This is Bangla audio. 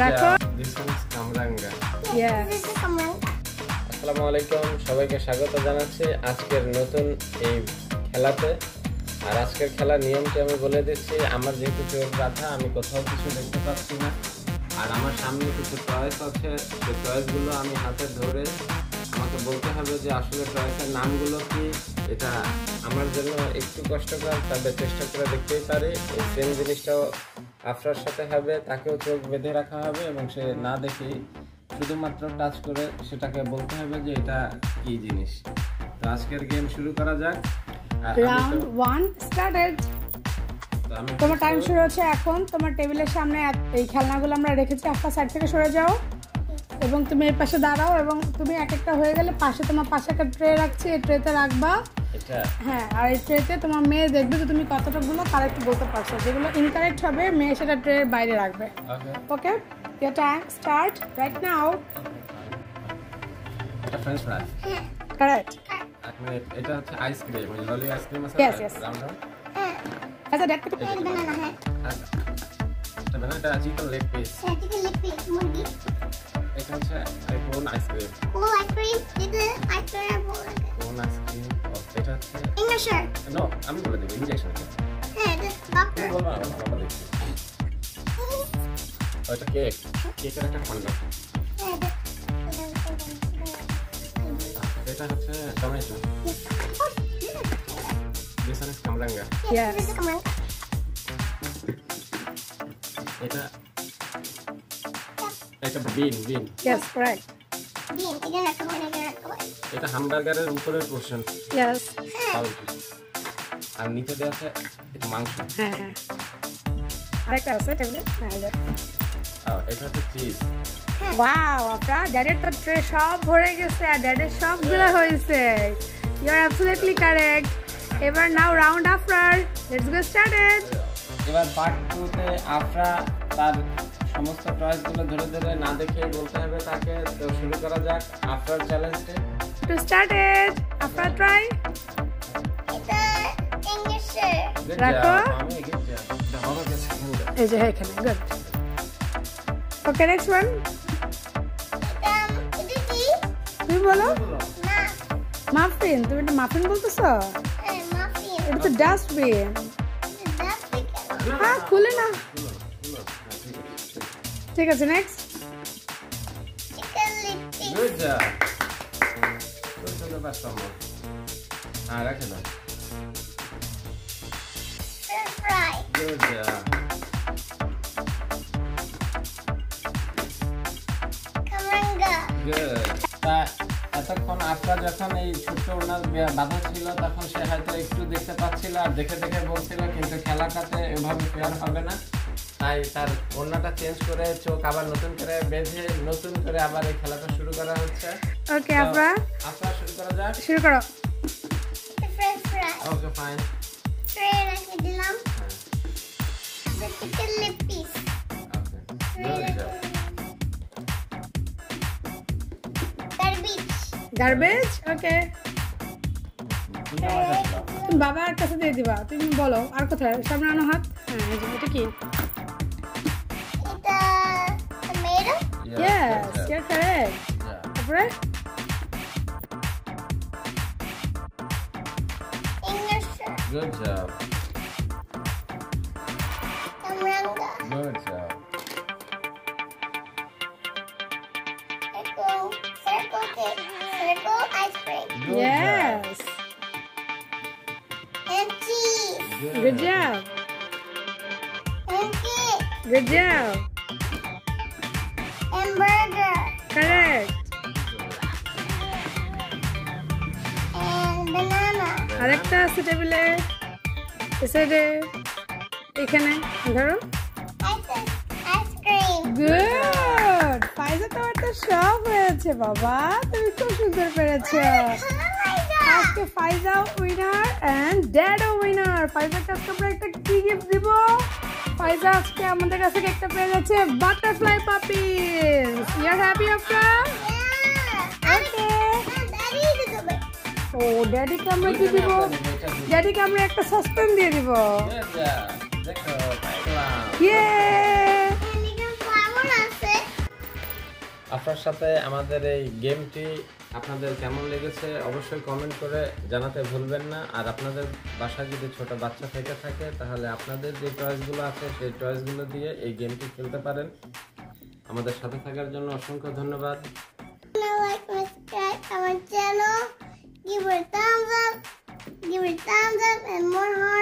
রাখো। আসসালামু আলাইকুম, সবাইকে স্বাগত জানাচ্ছি আজকের নতুন এই খেলাতে। আর আজকের খেলার নিয়মটি আমি বলে দিচ্ছি। আমার যেহেতু চোখ ব্যথা, আমি কোথাও কিছু দেখতে পাচ্ছি না। আর আমার সামনে কিছু টয়েস আছে, সেই টয়েসগুলো আমি হাতে ধরে আমাকে বলতে হবে যে আসলে টয়েসের নামগুলো কি। এটা আমার জন্য একটু কষ্টকর, তবে চেষ্টা করে দেখতেই পারি। এই সেম জিনিসটাও আফরার সাথে হবে, তাকেও চোখ বেঁধে রাখা হবে এবং সে না দেখেই শুধুমাত্র টাচ করে সেটাকে বলতে হবে যে এটা কি জিনিস। তো আজকের গেম শুরু করা যাক। Round 1 started. তোমার টাইম শুরু হচ্ছে এখন। তোমার টেবিলের সামনে এই খেলনাগুলো আমরা রেখেছি, একটা সাইড থেকে সরে যাও এবং তুমি এর পাশে দাঁড়াও এবং তুমি এক একটা হয়ে গেলে পাশে তোমার পাশে একটা ট্রে রাখছি, এই ট্রেতে রাখবা। হ্যাঁ, আর এই ট্রেতে তোমার মেয়ে দেখবে যে তুমি কতটাগুলো কারেক্ট বলতে পারছো। যেগুলো ইনকারেক্ট হবে মেয়ে সেটা ট্রের বাইরে রাখবে। ওকে, your time start right now. এটা ফ্রেঞ্চ ফ্রাই। Correct. এটা হচ্ছে আইসক্রিম, ওই ললি আইসক্রিম আছে। Yes. আচ্ছা, দেখতে এটা বানানা है। এটা বানানা, এটা chicken leg piece. Chicken leg piece মুরগি। এটা হচ্ছে কোন আইসক্রিম। কোন আইসক্রিম? এটা আইসক্রিম বলে। কোন আইসক্রিম? এটা হচ্ছে ইংলিশার। নো, আমি বলে দেব ইনজেকশন। হ্যাঁ, এটা ডক্টর। বলবা না, বাবা দেখি। এটা কেক, কেকের একটা খন্ড। এটা হচ্ছে tomato. This one is kamranga. Yes. এটা বিন। Yes, correct. বিন, এটা রাখা হয় না, রাখা হয়। এটা হামবার্গারের উপরের পোরশন। Yes. আর নিচে দেওয়া আছে এটা মাংস। হ্যাঁ। আরেকটা আছে টেবিলে। হ্যাঁ, এটা হচ্ছে চিজ। ওয়াও, আপনার ড্যাডের তো ট্রে সব ভরে গেছে আর ড্যাডের সবগুলো হয়েছে। You are absolutely correct. এবার now round after, let's get started. এবার পার্ট 2 তে আফরা তার সমস্ত টয়েসগুলো ধরে ধরে না দেখে বলতে হবে তাকে। তো শুরু করা যাক আফরার চ্যালেঞ্জটা। To started, Afra try. এটা ইংলিশার। রাখো। আমি এগিয়ে যাই। দাও গেছে খেলতে। এই যে এখানে, গুড। ওকে, নেক্সট ওয়ান। এটা কি? তুমি বলো। না, মাফিন। তুমি এটা মাফিন বলতেছো? হ্যাঁ, মাফিন। এটা তো ডাস্টবিন। ডাস্টবিন। হ্যাঁ, খুলে না। ঠিক আছে, next. Chicken leg piece. Good job. তো বাস্তা মো। রাখে দাও। French fry. Good job. কামরাঙ্গা। গুড। এতক্ষণ আপনার যখন এই ছোট্ট ওনার বাধা ছিল তখন সে হয়তো একটু দেখতে পাচ্ছিল আর দেখে দেখে বলছিল, কিন্তু খেলাটাতে এভাবে ফেয়ার হবে না। তাই তার ওড়নাটা চেঞ্জ করে চোখ আবার নতুন করে বেঁধে নতুন করে আবার এই খেলাটা শুরু করা হচ্ছে। ওকে, আফরা শুরু করা যাক। শুরু করো। French fry. Okay, fine. Tray রেখে দিলাম। Chicken leg piece. Garbage. Okay, তুমি বাবার কাছে দিয়ে দিবা। তুমি বলো আর কোথায়? সামনে আনো হাত। হ্যাঁ, এই যে এটা কি? এটা টমেটো। Yes, you're correct. তারপরে ইংলিশার। Good job. কামরাঙ্গা। Good job. Circle cake. Circle ice cream. Good yes, And cheese. job. good job, And cake. good job, And burger. correct. And banana. আরেকটা আছে টেবিলে, এসে এখানে ধরো। Ice cream. গুড। ফাইজা, তোমার তো সব হয়েছে বাবা, তুমি খুব সুন্দর পেরেছো। আজকে ফাইজা উইনার এন্ড ড্যাডও উইনার। ফাইজাকে আজকে আমরা একটা কি গিফট দিব? ফাইজা আজকে আমাদের কাছে একটা পেয়ে গেছে butterfly puppies. You are happy after? Okay. ও, ড্যাডিকে আমরা কি দিব? ড্যাডিকে আমরা একটা সাসপেন্স দিয়ে দিব। Good job. দেখো, পাইলাম। ইয়ে, ফ্লাওয়ার আছে। আফরার সাথে আমাদের এই গেমটি আপনাদের কেমন লেগেছে অবশ্যই কমেন্ট করে জানাতে ভুলবেন না। আর আপনাদের বাসায় যদি ছোট বাচ্চা থেকে থাকে তাহলে আপনাদের যে টয়েসগুলো আছে সেই টয়েসগুলো দিয়ে এই গেমটি খেলতে পারেন। আমাদের সাথে থাকার জন্য অসংখ্য ধন্যবাদ। Like and subscribe our channel. Give it a thumbs up. Give it a thumbs up and more hearts.